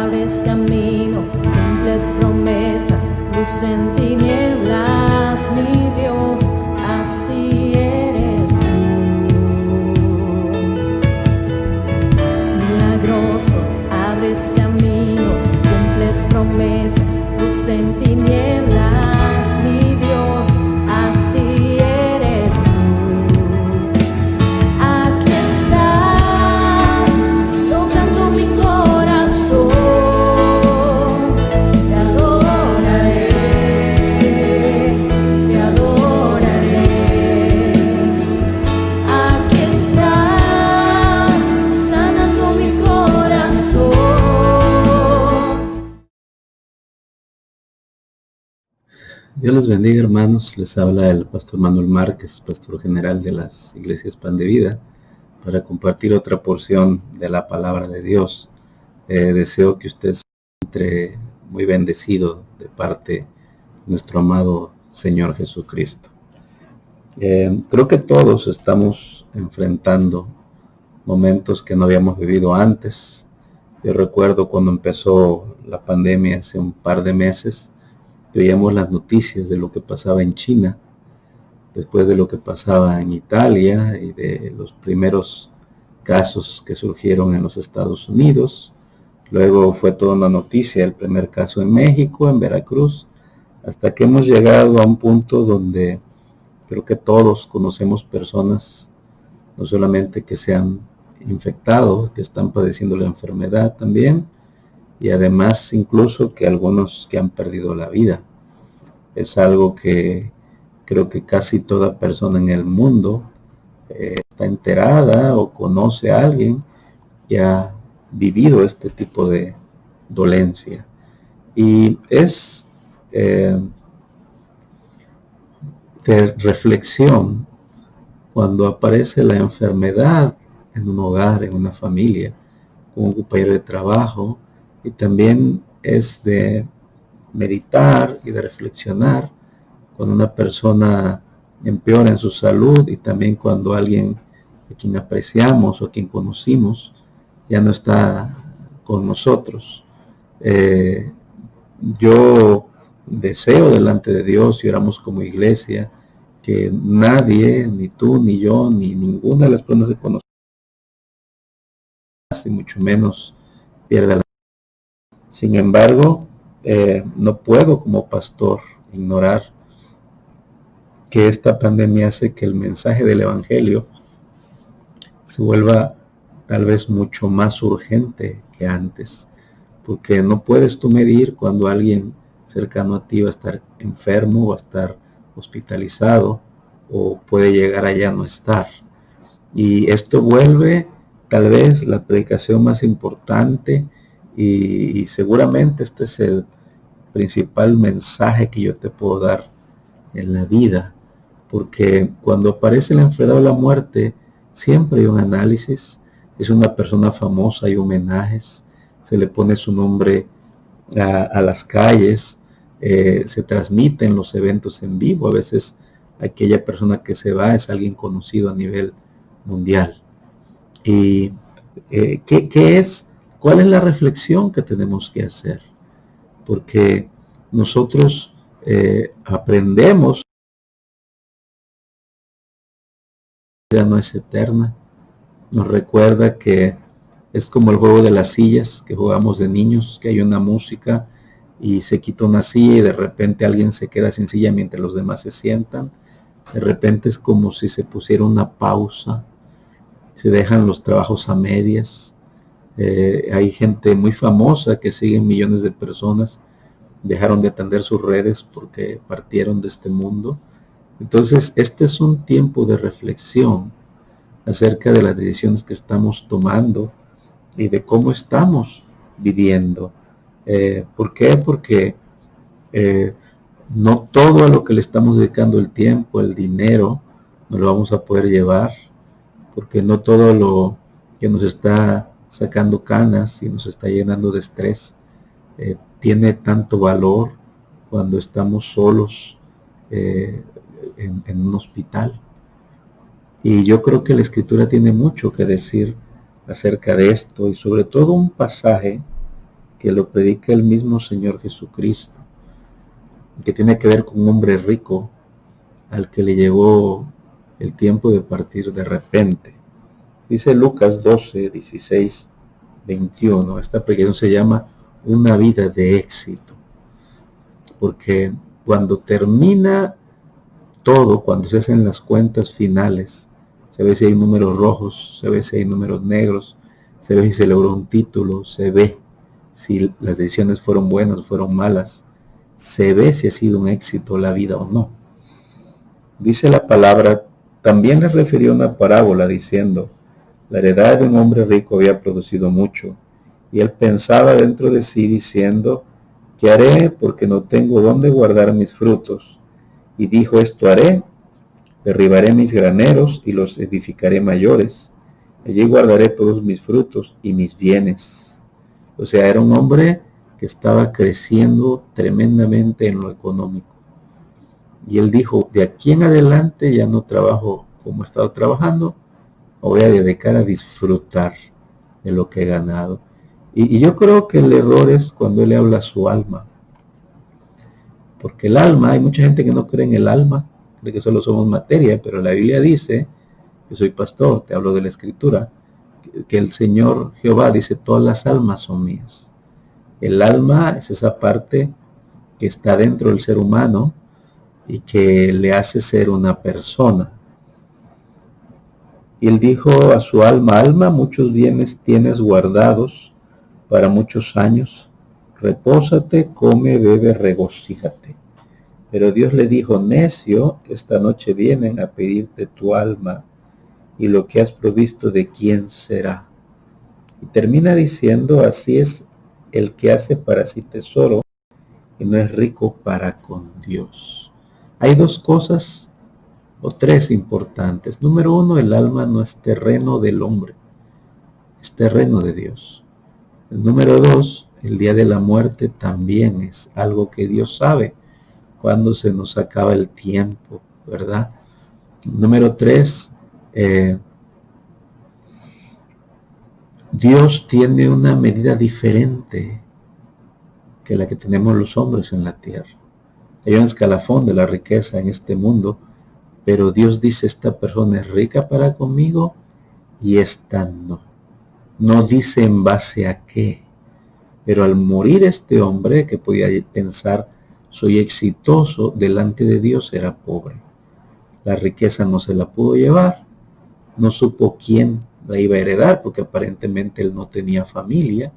abres camino, cumples promesas, luz en tinieblas, mi Dios, así eres tú. Milagroso, abres camino, cumples promesas, luz en tinieblas, mi Dios, así eres tú. Aquí estás, tocando mi corazón, te adoraré, te adoraré. Aquí estás, sanando mi corazón. Dios los bendiga, hermanos. Les habla el pastor Manuel Márquez, pastor general de las iglesias Pan de Vida, para compartir otra porción de la palabra de Dios. Deseo que usted se encuentre muy bendecido de parte de nuestro amado Señor Jesucristo. Creo que todos estamos enfrentando momentos que no habíamos vivido antes. Yo recuerdo cuando empezó la pandemia hace un par de meses, veíamos las noticias de lo que pasaba en China, después de lo que pasaba en Italia y de los primeros casos que surgieron en los Estados Unidos. Luego fue toda una noticia el primer caso en México, en Veracruz, hasta que hemos llegado a un punto donde creo que todos conocemos personas, no solamente que se han infectado, que están padeciendo la enfermedad también, y además incluso que algunos que han perdido la vida. Es algo que creo que casi toda persona en el mundo está enterada o conoce a alguien que ha vivido este tipo de dolencia. Y es de reflexión cuando aparece la enfermedad en un hogar, en una familia, con un compañero de trabajo, y también es de meditar y de reflexionar cuando una persona empeora en su salud y también cuando alguien a quien apreciamos o a quien conocimos ya no está con nosotros. Yo deseo delante de Dios y oramos como iglesia que nadie, ni tú, ni yo, ni ninguna de las personas que conocemos, y mucho menos pierda la vida. Sin embargo, no puedo como pastor ignorar que esta pandemia hace que el mensaje del Evangelio se vuelva tal vez mucho más urgente que antes, porque no puedes tú medir cuando alguien cercano a ti va a estar enfermo, va a estar hospitalizado o puede llegar a ya no estar. Y esto vuelve tal vez la predicación más importante y seguramente este es el principal mensaje que yo te puedo dar en la vida, porque cuando aparece la enfermedad o la muerte siempre hay un análisis. Es una persona famosa, hay homenajes, se le pone su nombre a las calles, se transmiten los eventos en vivo. A veces aquella persona que se va es alguien conocido a nivel mundial. Y ¿cuál es la reflexión que tenemos que hacer? Porque nosotros aprendemos que la vida no es eterna. Nos recuerda que es como el juego de las sillas que jugamos de niños, que hay una música y se quita una silla y de repente alguien se queda sin silla mientras los demás se sientan. De repente es como si se pusiera una pausa, se dejan los trabajos a medias. Hay gente muy famosa que siguen millones de personas, dejaron de atender sus redes porque partieron de este mundo. Entonces, este es un tiempo de reflexión acerca de las decisiones que estamos tomando y de cómo estamos viviendo. ¿Por qué? Porque no todo a lo que le estamos dedicando el tiempo, el dinero, nos lo vamos a poder llevar, porque no todo lo que nos está sacando canas y nos está llenando de estrés tiene tanto valor cuando estamos solos en un hospital. Y yo creo que la Escritura tiene mucho que decir acerca de esto, y sobre todo un pasaje que lo predica el mismo Señor Jesucristo, que tiene que ver con un hombre rico al que le llegó el tiempo de partir de repente. Dice Lucas 12, 16, 21, esta predicación se llama Una vida de éxito, porque cuando termina todo, cuando se hacen las cuentas finales, se ve si hay números rojos, se ve si hay números negros, se ve si se logró un título, se ve si las decisiones fueron buenas o fueron malas, se ve si ha sido un éxito la vida o no. Dice la palabra, también le refirió una parábola diciendo, la heredad de un hombre rico había producido mucho, y él pensaba dentro de sí diciendo, ¿qué haré? Porque no tengo dónde guardar mis frutos. Y dijo, esto haré, derribaré mis graneros y los edificaré mayores. Allí guardaré todos mis frutos y mis bienes. O sea, era un hombre que estaba creciendo tremendamente en lo económico. Y él dijo, de aquí en adelante ya no trabajo como he estado trabajando, me voy a dedicar a disfrutar de lo que he ganado. Y yo creo que el error es cuando él le habla a su alma. Porque el alma, hay mucha gente que no cree en el alma, cree que solo somos materia, pero la Biblia dice, yo soy pastor, te hablo de la Escritura, que el Señor Jehová dice, todas las almas son mías. El alma es esa parte que está dentro del ser humano y que le hace ser una persona. Y él dijo a su alma, alma, muchos bienes tienes guardados para muchos años, repósate, come, bebe, regocíjate. Pero Dios le dijo, necio, esta noche vienen a pedirte tu alma, y lo que has provisto de quién será. Y termina diciendo, así es el que hace para sí tesoro, y no es rico para con Dios. Hay dos cosas, o tres importantes. Número uno, el alma no es terreno del hombre, es terreno de Dios. El número dos, el día de la muerte también es algo que Dios sabe cuando se nos acaba el tiempo, ¿verdad? Número tres, Dios tiene una medida diferente que la que tenemos los hombres en la tierra. Hay un escalafón de la riqueza en este mundo, pero Dios dice, esta persona es rica para conmigo y esta no. No dice en base a qué. Pero al morir este hombre, que podía pensar, soy exitoso, delante de Dios era pobre. La riqueza no se la pudo llevar, no supo quién la iba a heredar, porque aparentemente él no tenía familia,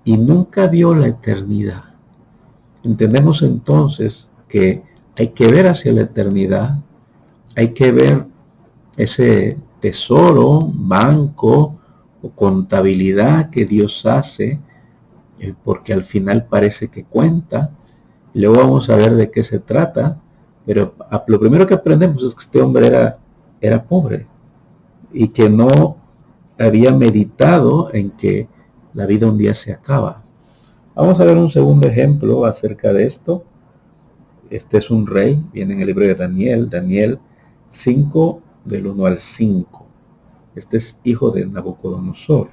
y nunca vio la eternidad. Entendemos entonces que hay que ver hacia la eternidad, hay que ver ese tesoro, banco o contabilidad que Dios hace, porque al final parece que cuenta. Luego vamos a ver de qué se trata, pero lo primero que aprendemos es que este hombre era pobre y que no había meditado en que la vida un día se acaba. Vamos a ver un segundo ejemplo acerca de esto. Este es un rey, viene en el libro de Daniel, Daniel 5, del 1 al 5. Este es hijo de Nabucodonosor.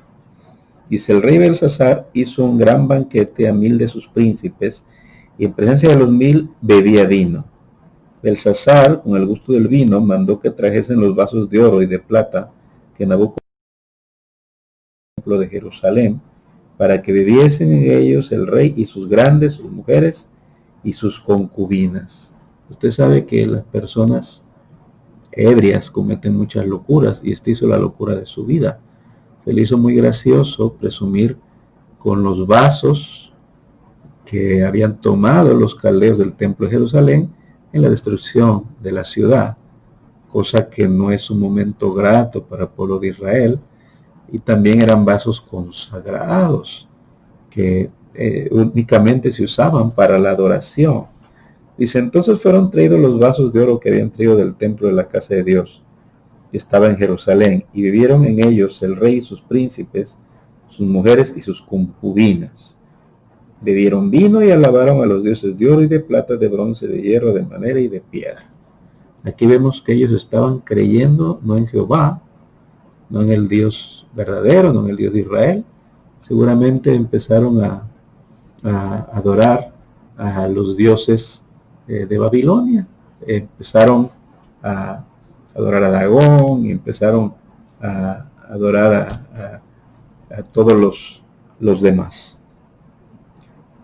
Dice, el rey Belsasar hizo un gran banquete a 1000 de sus príncipes, y en presencia de los 1000 bebía vino. Belsasar, con el gusto del vino, mandó que trajesen los vasos de oro y de plata que Nabucodonosor en el templo de Jerusalén, para que bebiesen en ellos el rey y sus grandes, sus mujeres y sus concubinas. Usted sabe que las personas ebrias cometen muchas locuras, y este hizo la locura de su vida. Se le hizo muy gracioso presumir con los vasos que habían tomado los caldeos del templo de Jerusalén en la destrucción de la ciudad, cosa que no es un momento grato para el pueblo de Israel. Y también eran vasos consagrados que únicamente se usaban para la adoración. Dice, entonces fueron traídos los vasos de oro que habían traído del templo de la casa de Dios, que estaba en Jerusalén, y vivieron en ellos el rey y sus príncipes, sus mujeres y sus concubinas. Bebieron vino y alabaron a los dioses de oro y de plata, de bronce, de hierro, de madera y de piedra. Aquí vemos que ellos estaban creyendo no en Jehová, no en el Dios verdadero, no en el Dios de Israel, seguramente empezaron a adorar a los dioses de Babilonia. Empezaron a adorar a Dagón y empezaron a adorar a todos los demás.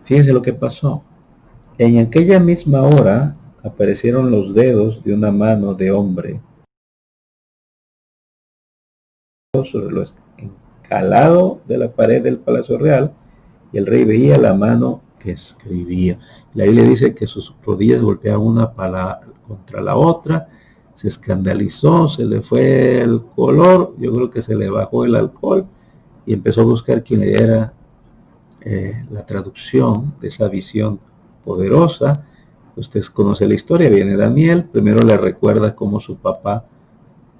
Fíjense lo que pasó. En aquella misma hora aparecieron los dedos de una mano de hombre sobre lo encalado de la pared del palacio real, y el rey veía la mano que escribía. La Biblia dice que sus rodillas golpeaban una contra la otra, se escandalizó, se le fue el color, yo creo que se le bajó el alcohol y empezó a buscar quién le diera la traducción de esa visión poderosa. Ustedes conocen la historia, viene Daniel, primero le recuerda cómo su papá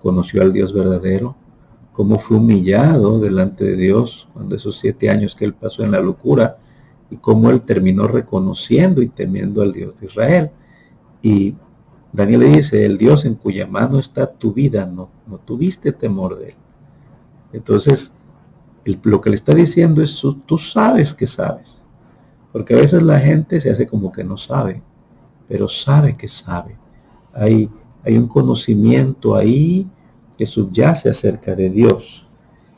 conoció al Dios verdadero, cómo fue humillado delante de Dios cuando esos 7 años que él pasó en la locura, y cómo él terminó reconociendo y temiendo al Dios de Israel. Y Daniel le dice, el Dios en cuya mano está tu vida, no tuviste temor de él. Entonces, lo que le está diciendo es, tú sabes que sabes, porque a veces la gente se hace como que no sabe, pero sabe que sabe. Hay un conocimiento ahí que subyace acerca de Dios.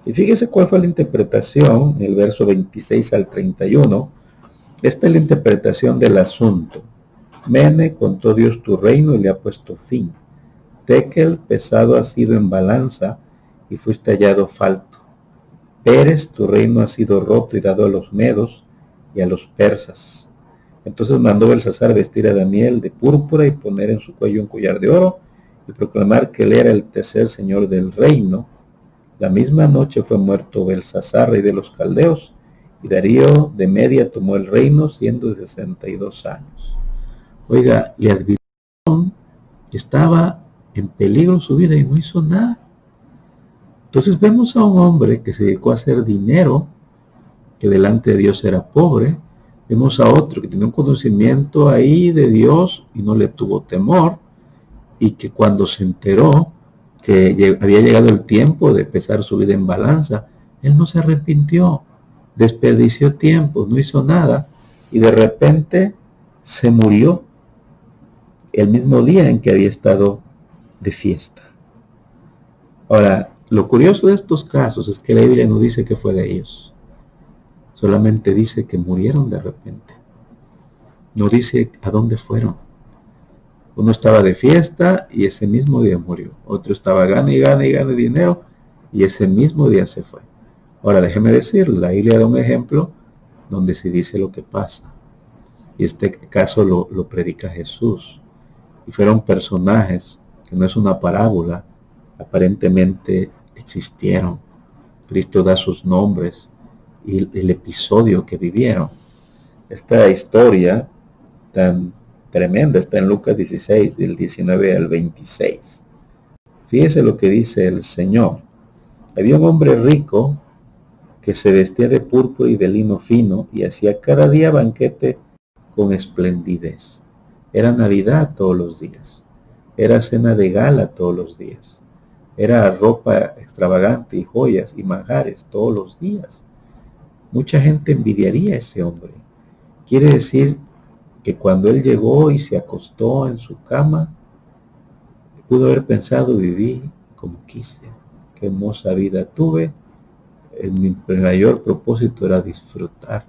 Y fíjese cuál fue la interpretación, el verso 26 al 31. Esta es la interpretación del asunto. Mene, contó Dios tu reino y le ha puesto fin. Tekel, pesado ha sido en balanza y fuiste hallado falto. Peres, tu reino ha sido roto y dado a los medos y a los persas. Entonces mandó Belsasar vestir a Daniel de púrpura y poner en su cuello un collar de oro y proclamar que él era el tercer señor del reino. La misma noche fue muerto Belsasar, rey de los caldeos, y Darío de Media tomó el reino siendo de 62 años. Oiga, le advirtieron que estaba en peligro su vida y no hizo nada. Entonces vemos a un hombre que se dedicó a hacer dinero, que delante de Dios era pobre. Vemos a otro que tenía un conocimiento ahí de Dios y no le tuvo temor, y que cuando se enteró que había llegado el tiempo de pesar su vida en balanza, él no se arrepintió, desperdició tiempo, no hizo nada, y de repente se murió el mismo día en que había estado de fiesta. Ahora, lo curioso de estos casos es que la Biblia no dice que fue de ellos, solamente dice que murieron de repente. No dice a dónde fueron. Uno estaba de fiesta y ese mismo día murió. Otro estaba gane y gane dinero y ese mismo día se fue. Ahora déjeme decir, la Biblia da un ejemplo donde se dice lo que pasa. Y este caso lo predica Jesús. Y fueron personajes que no es una parábola, aparentemente existieron. Cristo da sus nombres y el episodio que vivieron. Esta historia tan tremenda está en Lucas 16, del 19 al 26. Fíjese lo que dice el Señor. Había un hombre rico que se vestía de púrpura y de lino fino y hacía cada día banquete con esplendidez. Era Navidad todos los días. Era cena de gala todos los días. Era ropa extravagante y joyas y manjares todos los días. Mucha gente envidiaría a ese hombre. Quiere decir que cuando él llegó y se acostó en su cama, pudo haber pensado, viví como quise, qué hermosa vida tuve, mi mayor propósito era disfrutar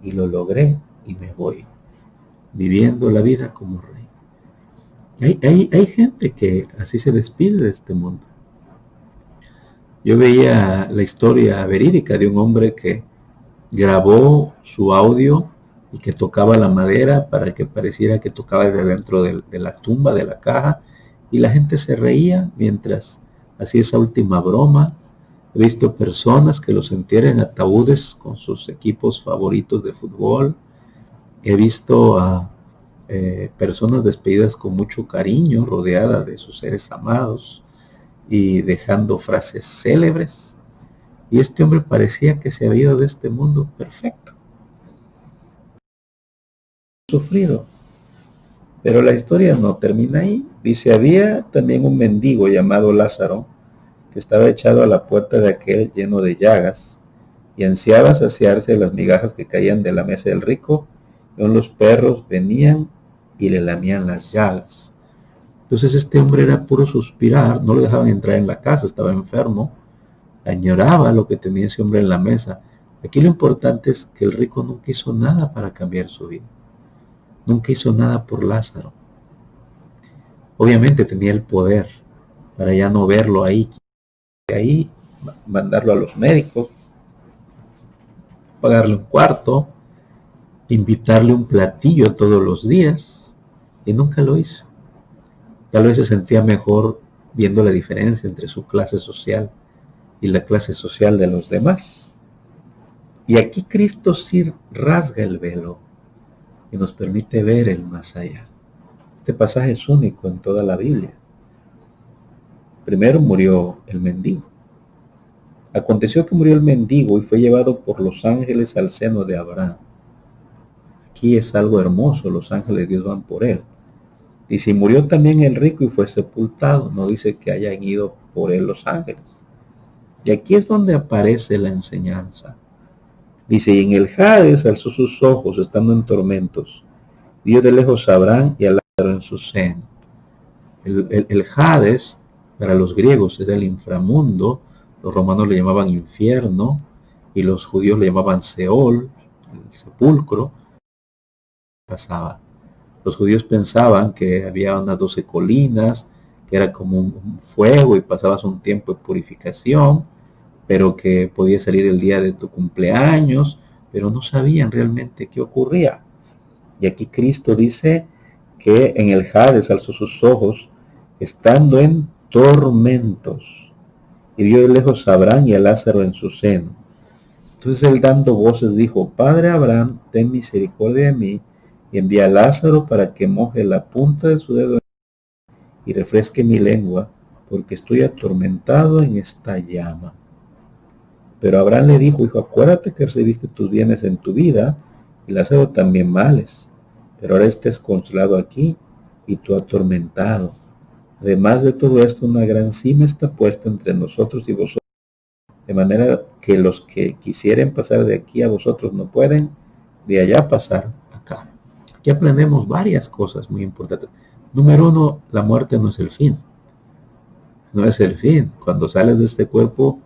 y lo logré y me voy, viviendo la vida como rey. Hay gente que así se despide de este mundo. Yo veía la historia verídica de un hombre que grabó su audio y que tocaba la madera para que pareciera que tocaba desde dentro de la tumba, de la caja, y la gente se reía mientras hacía esa última broma. He visto personas que los entierran en ataúdes con sus equipos favoritos de fútbol. He visto a personas despedidas con mucho cariño, rodeadas de sus seres amados y dejando frases célebres. Y este hombre parecía que se había ido de este mundo perfecto. Sufrido. Pero la historia no termina ahí. Dice, había también un mendigo llamado Lázaro, que estaba echado a la puerta de aquel lleno de llagas, y ansiaba saciarse de las migajas que caían de la mesa del rico, y aun los perros venían y le lamían las llagas. Entonces este hombre era puro suspirar, no le dejaban entrar en la casa, estaba enfermo, añoraba lo que tenía ese hombre en la mesa. Aquí lo importante es que el rico nunca hizo nada para cambiar su vida, nunca hizo nada por Lázaro. Obviamente tenía el poder para ya no verlo ahí, mandarlo a los médicos, pagarle un cuarto, invitarle un platillo todos los días, y nunca lo hizo. Tal vez se sentía mejor viendo la diferencia entre su clase social y la clase social de los demás. Y aquí Cristo sí rasga el velo y nos permite ver el más allá. Este pasaje es único en toda la Biblia. Primero murió el mendigo. Aconteció que murió el mendigo y fue llevado por los ángeles al seno de Abraham. Aquí es algo hermoso, los ángeles de Dios van por él. Y si murió también el rico y fue sepultado, no dice que hayan ido por él los ángeles. Y aquí es donde aparece la enseñanza. Dice, y en el Hades alzó sus ojos, estando en tormentos, vio de lejos a Abraham y a Lázaro en su seno. El Hades, para los griegos, era el inframundo, los romanos le llamaban infierno, y los judíos le llamaban Seol, el sepulcro. Pasaba. Los judíos pensaban que había unas 12 colinas, que era como un fuego y pasabas un tiempo de purificación, pero que podía salir el día de tu cumpleaños, pero no sabían realmente qué ocurría. Y aquí Cristo dice que en el Hades alzó sus ojos, estando en tormentos, y vio de lejos a Abraham y a Lázaro en su seno. Entonces él, dando voces, dijo, Padre Abraham, ten misericordia de mí, y envía a Lázaro para que moje la punta de su dedo y refresque mi lengua, porque estoy atormentado en esta llama. Pero Abraham le dijo, hijo, acuérdate que recibiste tus bienes en tu vida, y Lázaro también males, pero ahora estés consolado aquí, y tú atormentado. Además de todo esto, una gran cima está puesta entre nosotros y vosotros, de manera que los que quisieren pasar de aquí a vosotros no pueden, de allá pasar acá. Aquí aprendemos varias cosas muy importantes. Número uno, la muerte no es el fin. No es el fin. Cuando sales de este cuerpo,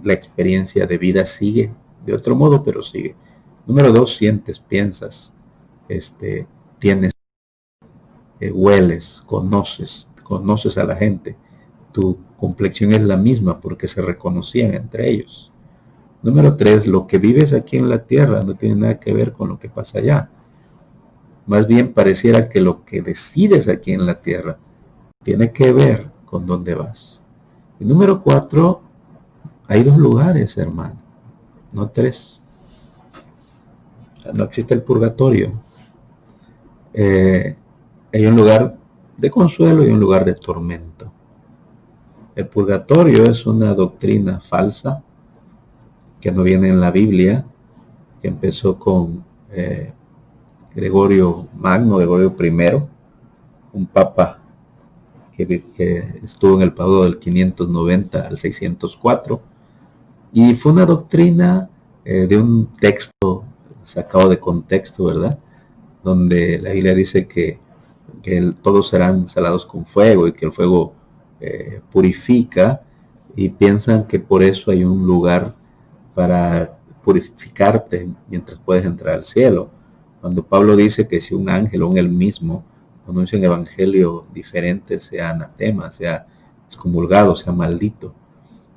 la experiencia de vida sigue de otro modo, pero sigue. Número dos, sientes, piensas, tienes, hueles, conoces a la gente. Tu complexión es la misma porque se reconocían entre ellos. Número tres, lo que vives aquí en la tierra no tiene nada que ver con lo que pasa allá. Más bien pareciera que lo que decides aquí en la tierra tiene que ver con dónde vas. Y número cuatro, hay dos lugares, hermano, no tres. No existe el purgatorio. Hay un lugar de consuelo y un lugar de tormento. El purgatorio es una doctrina falsa que no viene en la Biblia, que empezó con Gregorio Magno, Gregorio I, un papa que estuvo en el periodo del 590 al 604, y fue una doctrina de un texto sacado de contexto, ¿verdad? Donde la Biblia dice que todos serán salados con fuego y que el fuego purifica, y piensan que por eso hay un lugar para purificarte mientras puedes entrar al cielo. Cuando Pablo dice que si un ángel o él mismo anuncia un evangelio diferente, sea anatema, sea excomulgado, sea maldito.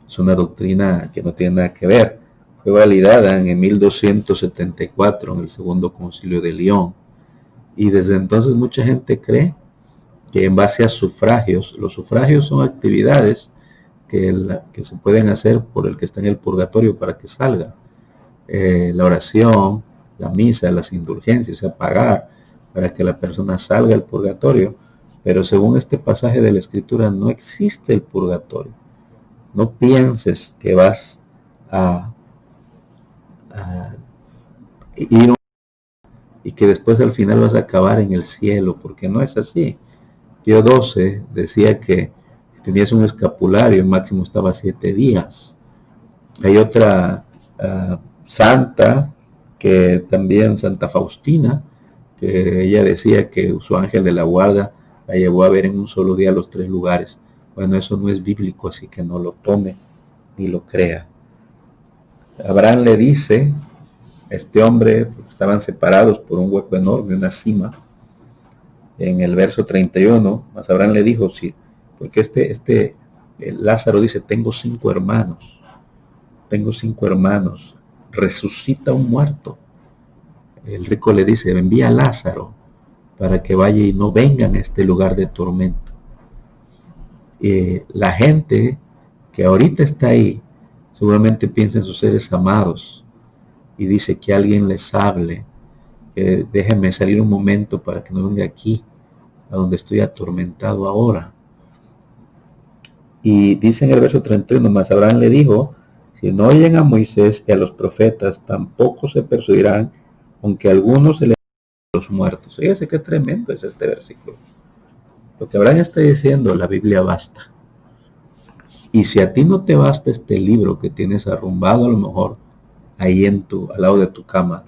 Es una doctrina que no tiene nada que ver. Fue validada en 1274 en el segundo concilio de León. Y desde entonces mucha gente cree que en base a sufragios, los sufragios son actividades que se pueden hacer por el que está en el purgatorio para que salga. La oración, la misa, las indulgencias, o sea, pagar para que la persona salga del purgatorio. Pero según este pasaje de la Escritura, no existe el purgatorio. No pienses que vas a ir y que después al final vas a acabar en el cielo, porque no es así. Pío XII decía que si tenías un escapulario, el máximo estaba 7 días. Hay otra santa, que también Santa Faustina, que ella decía que su ángel de la guarda la llevó a ver en un solo día los 3 lugares. Bueno, eso no es bíblico, así que no lo tome ni lo crea. Abraham le dice a este hombre, porque estaban separados por un hueco enorme, una cima, en el verso 31, mas Abraham le dijo, sí, porque Lázaro dice, tengo 5 hermanos, resucita un muerto. El rico le dice, envía a Lázaro para que vaya y no vengan a este lugar de tormento. La gente que ahorita está ahí, seguramente piensa en sus seres amados y dice que alguien les hable, que déjenme salir un momento para que no venga aquí, a donde estoy atormentado ahora. Y dice en el verso 31, más Abraham le dijo, si no oyen a Moisés y a los profetas, tampoco se persuadirán, aunque algunos se les los muertos. Fíjese qué tremendo es este versículo. Lo que Abraham está diciendo, la Biblia basta. Y si a ti no te basta este libro que tienes arrumbado a lo mejor ahí al lado de tu cama,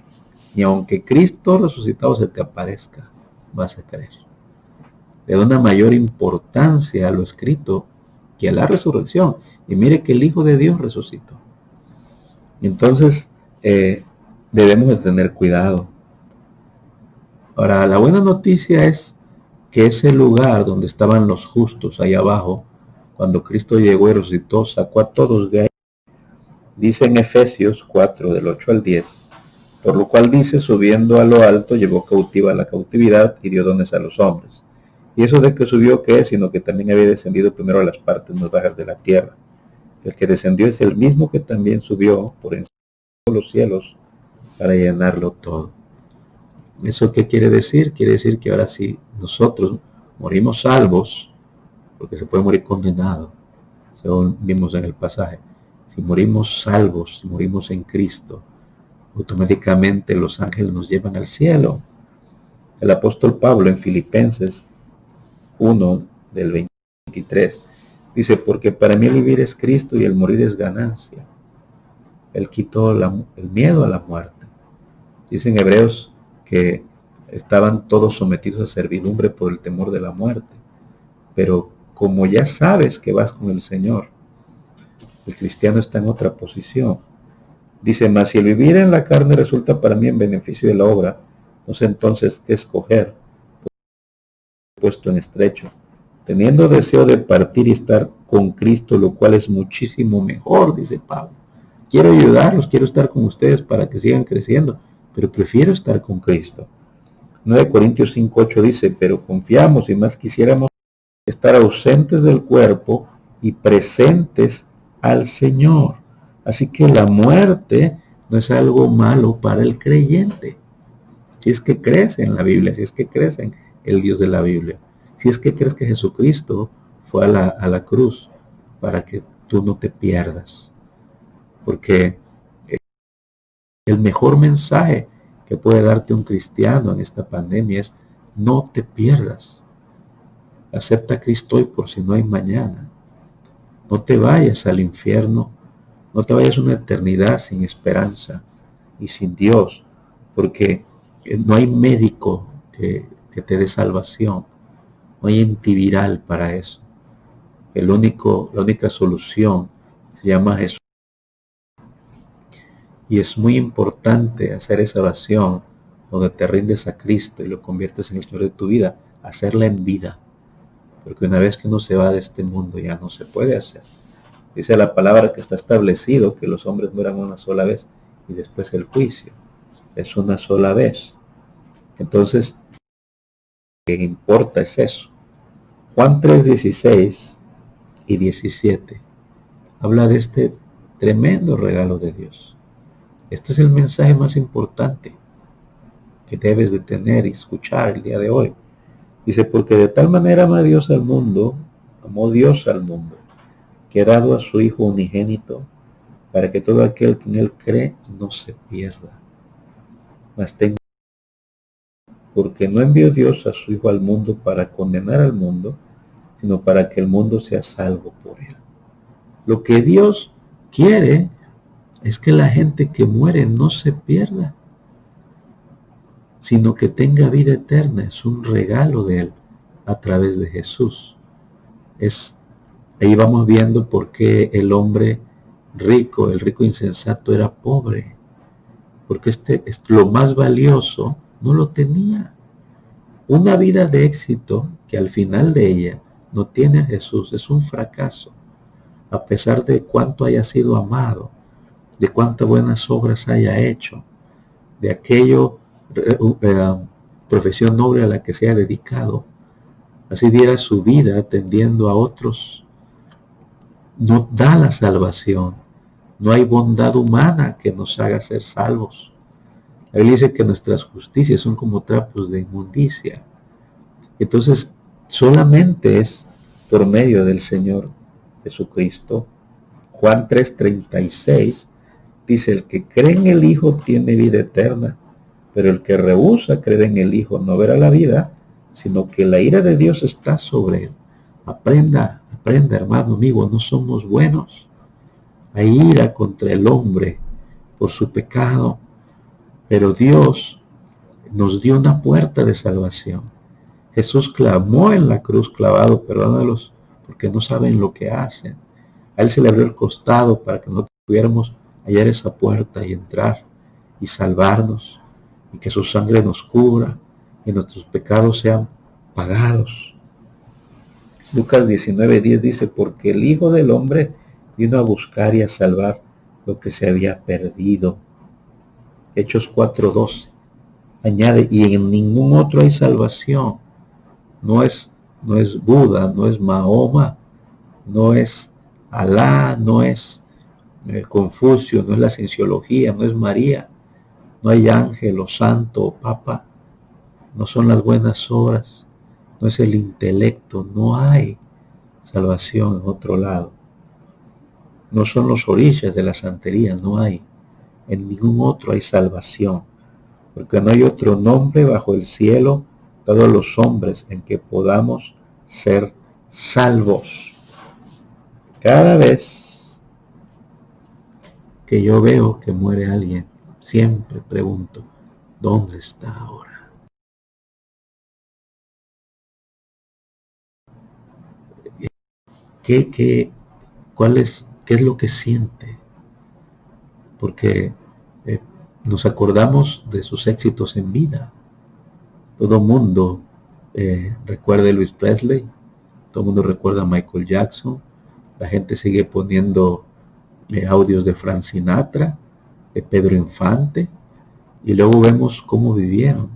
ni aunque Cristo resucitado se te aparezca, vas a creer. Le da una mayor importancia a lo escrito que a la resurrección. Y mire que el Hijo de Dios resucitó. Entonces, debemos de tener cuidado. Ahora, la buena noticia es que ese lugar donde estaban los justos, ahí abajo, cuando Cristo llegó y resucitó, sacó a todos de ahí. Dice en Efesios 4, del 8 al 10, por lo cual dice, subiendo a lo alto, llevó cautiva la cautividad y dio dones a los hombres. Y eso de que subió, ¿qué es? Sino que también había descendido primero a las partes más bajas de la tierra. El que descendió es el mismo que también subió por encima de los cielos para llenarlo todo. ¿Eso qué quiere decir? Quiere decir que ahora sí nosotros morimos salvos, porque se puede morir condenado, según vimos en el pasaje. Si morimos salvos, si morimos en Cristo, automáticamente los ángeles nos llevan al cielo. El apóstol Pablo en Filipenses 1, del 23, dice, porque para mí el vivir es Cristo y el morir es ganancia. Él quitó el miedo a la muerte. Dice en Hebreos que estaban todos sometidos a servidumbre por el temor de la muerte. Pero como ya sabes que vas con el Señor, el cristiano está en otra posición. Dice, mas si el vivir en la carne resulta para mí en beneficio de la obra, no sé entonces qué escoger, puesto en estrecho, teniendo deseo de partir y estar con Cristo, lo cual es muchísimo mejor, dice Pablo. Quiero ayudarlos, quiero estar con ustedes para que sigan creciendo, pero prefiero estar con Cristo. 9 Corintios 5:8 dice, pero confiamos y más quisiéramos estar ausentes del cuerpo y presentes al Señor. Así que la muerte no es algo malo para el creyente. Si es que crees en la Biblia, si es que crees en el Dios de la Biblia, si es que crees que Jesucristo fue a la cruz para que tú no te pierdas. Porque el mejor mensaje que puede darte un cristiano en esta pandemia es no te pierdas. Acepta a Cristo hoy por si no hay mañana. No te vayas al infierno, no te vayas a una eternidad sin esperanza y sin Dios, porque no hay médico que te dé salvación, no hay antiviral para eso. La única solución se llama Jesús. Y es muy importante hacer esa oración donde te rindes a Cristo y lo conviertes en el Señor de tu vida, hacerla en vida. Porque una vez que uno se va de este mundo ya no se puede hacer. Dice la palabra que está establecido que los hombres mueran una sola vez y después el juicio. Es una sola vez. Entonces, lo que importa es eso. Juan 3:16 y 17 habla de este tremendo regalo de Dios. Este es el mensaje más importante que debes de tener y escuchar el día de hoy. Dice, porque de tal manera amó Dios al mundo, que ha dado a su Hijo unigénito, para que todo aquel que en él cree no se pierda, mas tenga, porque no envió Dios a su Hijo al mundo para condenar al mundo, sino para que el mundo sea salvo por él. Lo que Dios quiere es que la gente que muere no se pierda, sino que tenga vida eterna. Es un regalo de Él a través de Jesús. Ahí vamos viendo por qué el hombre rico, el rico insensato, era pobre. Porque lo más valioso no lo tenía. Una vida de éxito que al final de ella no tiene a Jesús es un fracaso. A pesar de cuánto haya sido amado, de cuántas buenas obras haya hecho, de aquello profesión noble a la que se ha dedicado, así diera su vida atendiendo a otros, no da la salvación. No hay bondad humana que nos haga ser salvos. La Biblia dice que nuestras justicias son como trapos de inmundicia. Entonces, solamente es por medio del Señor Jesucristo. Juan 3:36 dice: el que cree en el Hijo tiene vida eterna, pero el que rehúsa creer en el Hijo no verá la vida, sino que la ira de Dios está sobre él. Aprenda, hermano, amigo, no somos buenos. Hay ira contra el hombre por su pecado, pero Dios nos dio una puerta de salvación. Jesús clamó en la cruz clavado: perdónalos porque no saben lo que hacen. A Él se le abrió el costado para que nosotros pudiéramos hallar esa puerta y entrar y salvarnos, y que su sangre nos cubra y nuestros pecados sean pagados. Lucas 19:10 dice: porque el Hijo del Hombre vino a buscar y a salvar lo que se había perdido. Hechos 4:12 añade: y en ningún otro hay salvación. No es Buda, no es Mahoma, no es Alá, no es Confucio, no es la cienciología, no es María, no hay ángel o santo o papa, no son las buenas obras, no es el intelecto, no hay salvación en otro lado. No son los orillas de la santería, no hay. En ningún otro hay salvación, porque no hay otro nombre bajo el cielo todos los hombres en que podamos ser salvos. Cada vez que yo veo que muere alguien, siempre pregunto: ¿dónde está ahora? ¿Qué es lo que siente? Porque nos acordamos de sus éxitos en vida. Todo mundo recuerda a Elvis Presley, todo el mundo recuerda a Michael Jackson, la gente sigue poniendo audios de Frank Sinatra, de Pedro Infante, y luego vemos cómo vivieron.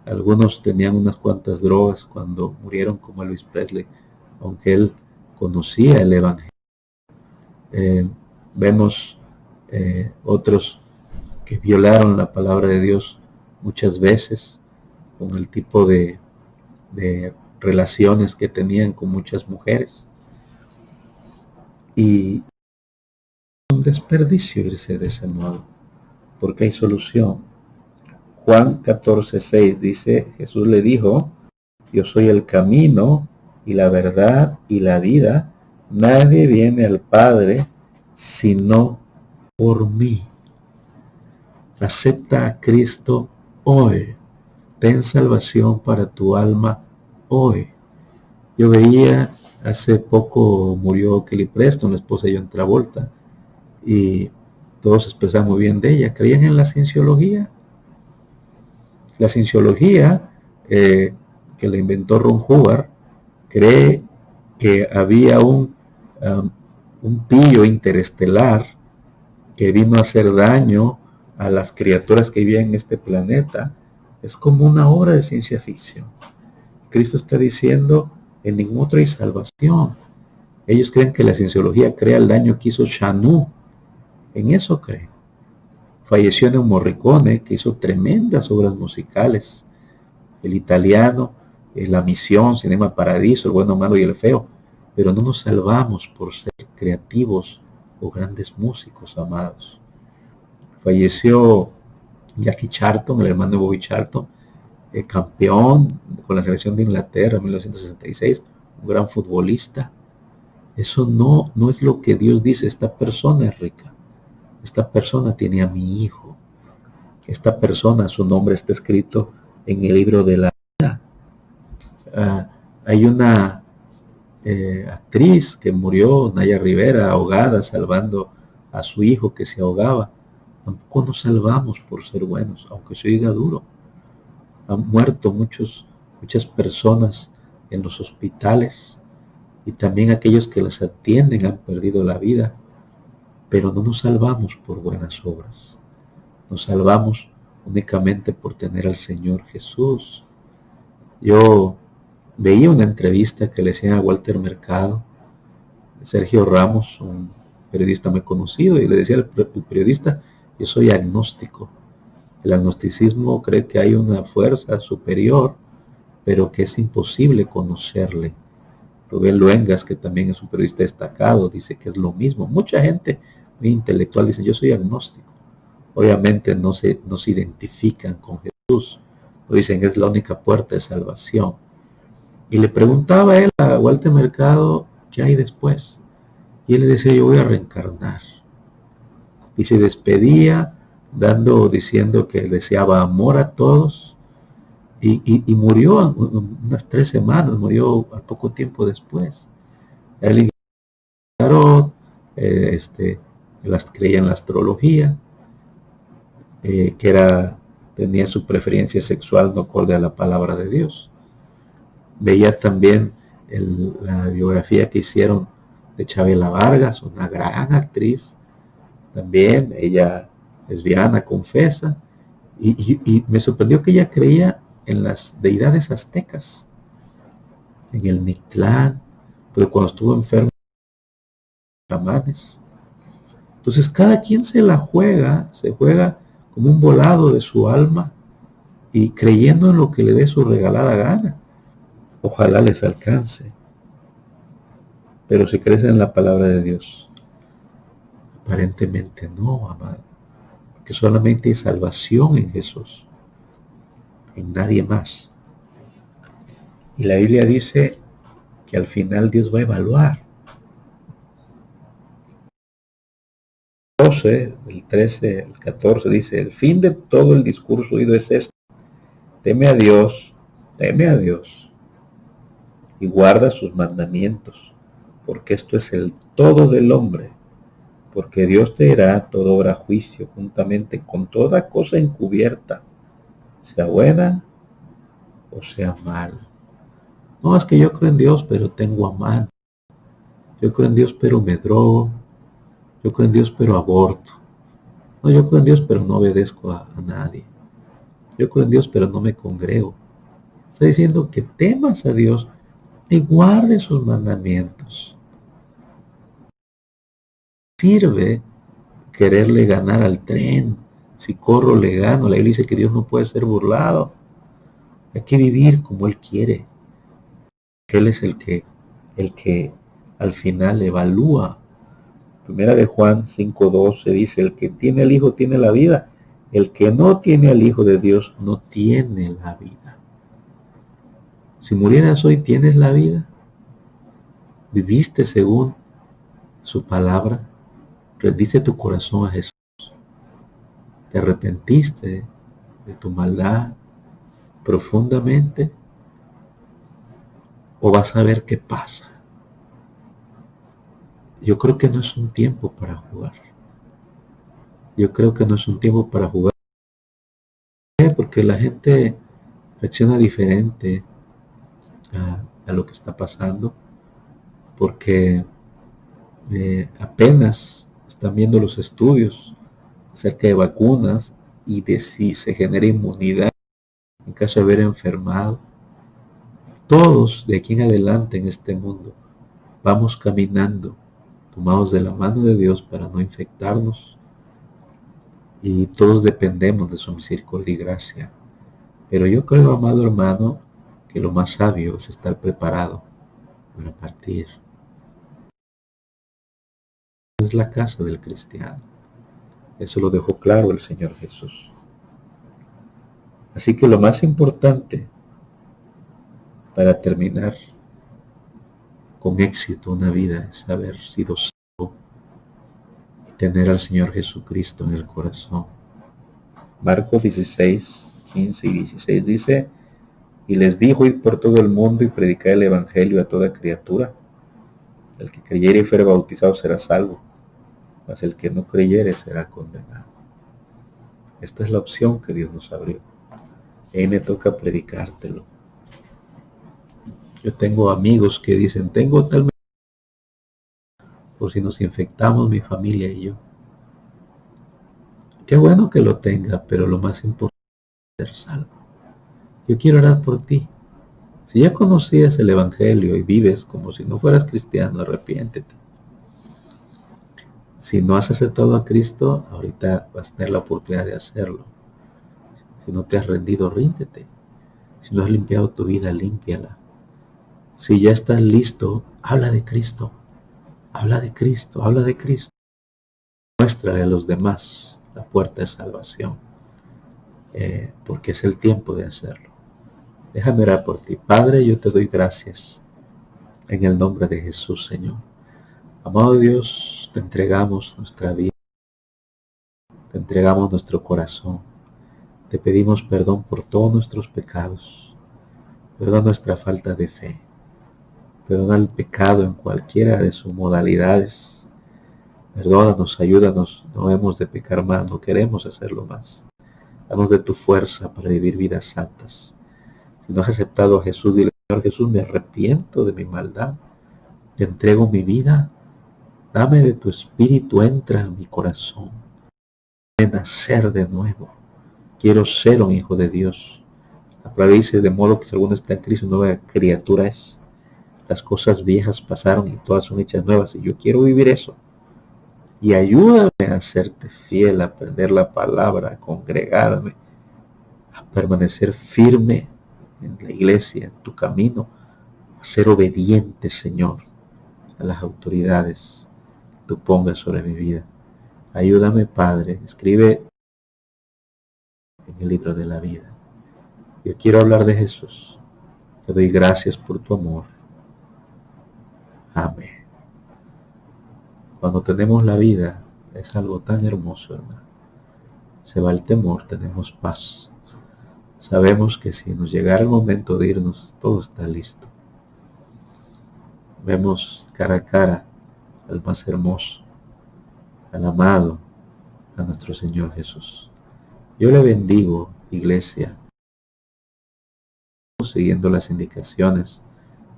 Algunos tenían unas cuantas drogas cuando murieron, como Elvis Presley, aunque él conocía el Evangelio. Vemos otros que violaron la palabra de Dios muchas veces, con el tipo de relaciones que tenían con muchas mujeres. Y es un desperdicio irse de ese modo, porque hay solución. Juan 14:6 dice: Jesús le dijo: yo soy el camino y la verdad y la vida. Nadie viene al Padre sino por mí. Acepta a Cristo hoy. Ten salvación para tu alma hoy. Yo veía, hace poco murió Kelly Preston, la esposa de John Travolta, y todos expresaban muy bien de ella. Creían en la cienciología. La cienciología, que la inventó Ron Hubbard, cree que había un pillo interestelar que vino a hacer daño a las criaturas que vivían en este planeta. Es como una obra de ciencia ficción. Cristo está diciendo: en ningún otro hay salvación. Ellos creen que la cienciología crea el daño que hizo Xanú. En eso creen. Falleció Ennio Morricone, que hizo tremendas obras musicales. El italiano, La Misión, Cinema Paradiso, El Bueno, Malo y el Feo. Pero no nos salvamos por ser creativos o grandes músicos, amados. Falleció Jackie Charlton, el hermano de Bobby Charlton, campeón con la selección de Inglaterra en 1966, un gran futbolista. Eso no es lo que Dios dice. Esta persona es rica. esta persona tiene a mi hijo, esta persona, su nombre está escrito en el libro de la vida. Hay una actriz que murió, Naya Rivera, ahogada, salvando a su hijo que se ahogaba. Tampoco nos salvamos por ser buenos, aunque se oiga duro. Han muerto muchas personas en los hospitales y también aquellos que las atienden han perdido la vida, pero no nos salvamos por buenas obras. Nos salvamos únicamente por tener al Señor Jesús. Yo veía una entrevista que le hacían a Walter Mercado, Sergio Ramos, un periodista muy conocido, y le decía al periodista: yo soy agnóstico. El agnosticismo cree que hay una fuerza superior, pero que es imposible conocerle. Rubén Luengas, que también es un periodista destacado, dice que es lo mismo. Mucha gente muy intelectual dice: yo soy agnóstico. Obviamente no se identifican con Jesús, lo dicen es la única puerta de salvación. Y le preguntaba él a Walter Mercado qué hay después, y él le decía: yo voy a reencarnar. Y se despedía diciendo que deseaba amor a todos, y murió unas 3 semanas, murió al poco tiempo después. Él tarot, creía en la astrología, que tenía su preferencia sexual no acorde a la palabra de Dios. Veía también la biografía que hicieron de Chabela Vargas, una gran actriz, también ella lesbiana, confesa, y me sorprendió que ella creía en las deidades aztecas, en el Mictlán, pero cuando estuvo enfermo, chamanes. Entonces cada quien se juega como un volado de su alma y creyendo en lo que le dé su regalada gana. Ojalá les alcance. Pero si crees en la palabra de Dios, aparentemente no, amado. Porque solamente hay salvación en Jesús, en nadie más. Y la Biblia dice que al final Dios va a evaluar. 12, el 13, el 14 dice: el fin de todo el discurso oído es este: teme a Dios, y guarda sus mandamientos, porque esto es el todo del hombre, porque Dios te dará toda obra a juicio, juntamente con toda cosa encubierta, sea buena o sea mala. No, es que yo creo en Dios, pero tengo amante. Yo creo en Dios, pero me drogo. Yo creo en Dios, pero aborto. No, yo creo en Dios, pero no obedezco a nadie. Yo creo en Dios, pero no me congrego. Está diciendo que temas a Dios y guardes sus mandamientos. Sirve quererle ganar al tren. Si corro, le gano. La Biblia dice que Dios no puede ser burlado. Hay que vivir como Él quiere. Que Él es el que al final evalúa. Primera de Juan 5:12 dice: el que tiene al Hijo tiene la vida. El que no tiene al Hijo de Dios no tiene la vida. Si murieras hoy, ¿tienes la vida? ¿Viviste según su palabra? ¿Rendiste tu corazón a Jesús? ¿Te arrepentiste de tu maldad profundamente? ¿O vas a ver qué pasa? Yo creo que no es un tiempo para jugar. Yo creo que no es un tiempo para jugar. Porque la gente reacciona diferente a lo que está pasando. Porque apenas están viendo los estudios acerca de vacunas y de si se genera inmunidad en caso de haber enfermado. Todos de aquí en adelante en este mundo vamos caminando tomados de la mano de Dios para no infectarnos, y todos dependemos de su misericordia y gracia. Pero yo creo, amado hermano, que lo más sabio es estar preparado para partir. Es la casa del cristiano. Eso lo dejó claro el Señor Jesús. Así que lo más importante para terminar con éxito una vida es haber sido salvo tener al Señor Jesucristo en el corazón. Marcos 16, 15 y 16 dice: y les dijo: id por todo el mundo y predicad el evangelio a toda criatura. El que creyere y fuere bautizado será salvo, mas el que no creyere será condenado. Esta es la opción que Dios nos abrió. Y ahí me toca predicártelo. Yo tengo amigos que dicen: tengo tal por si nos infectamos mi familia y yo. Qué bueno que lo tenga, pero lo más importante es ser salvo. Yo quiero orar por ti. Si ya conocías el evangelio y vives como si no fueras cristiano, arrepiéntete. Si no has aceptado a Cristo, ahorita vas a tener la oportunidad de hacerlo. Si no te has rendido, ríndete. Si no has limpiado tu vida, límpiala. Si ya estás listo, habla de Cristo. Habla de Cristo, habla de Cristo. Muéstrale a los demás la puerta de salvación, porque es el tiempo de hacerlo. Déjame orar por ti. Padre, yo te doy gracias en el nombre de Jesús, Señor. Amado Dios, te entregamos nuestra vida, te entregamos nuestro corazón. Te pedimos perdón por todos nuestros pecados. Perdona nuestra falta de fe. Perdona el pecado en cualquiera de sus modalidades. Perdónanos, ayúdanos. No hemos de pecar más, no queremos hacerlo más. Danos de tu fuerza para vivir vidas santas. Si no has aceptado a Jesús, dile: Señor Jesús, me arrepiento de mi maldad. Te entrego mi vida. Dame de tu espíritu, entra en mi corazón. Ven a nacer de nuevo. Quiero ser un hijo de Dios. La palabra dice: de modo que si alguno está en Cristo, nueva criatura es. Las cosas viejas pasaron y todas son hechas nuevas. Y yo quiero vivir eso. Y ayúdame a serte fiel, a aprender la palabra, a congregarme, a permanecer firme en la iglesia, en tu camino, a ser obediente, Señor, a las autoridades que tú pongas sobre mi vida. Ayúdame, Padre. Escribe en el libro de la vida. Yo quiero hablar de Jesús. Te doy gracias por tu amor. Amén. Cuando tenemos la vida, es algo tan hermoso, hermano. Se va el temor, tenemos paz. Sabemos que si nos llegara el momento de irnos, todo está listo. Vemos cara a cara al más hermoso, al amado, a nuestro Señor Jesús. Yo le bendigo, iglesia, siguiendo las indicaciones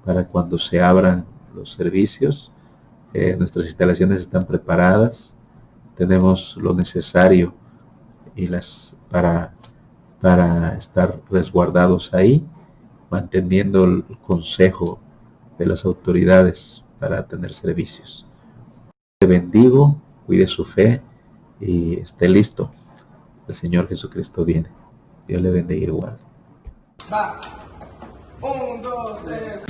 para cuando se abran los servicios. Nuestras instalaciones están preparadas, tenemos lo necesario y para estar resguardados ahí, manteniendo el consejo de las autoridades para tener servicios. Te bendigo, cuide su fe y esté listo. El Señor Jesucristo viene. Dios le bendiga igual. Va. 1, 2, 3.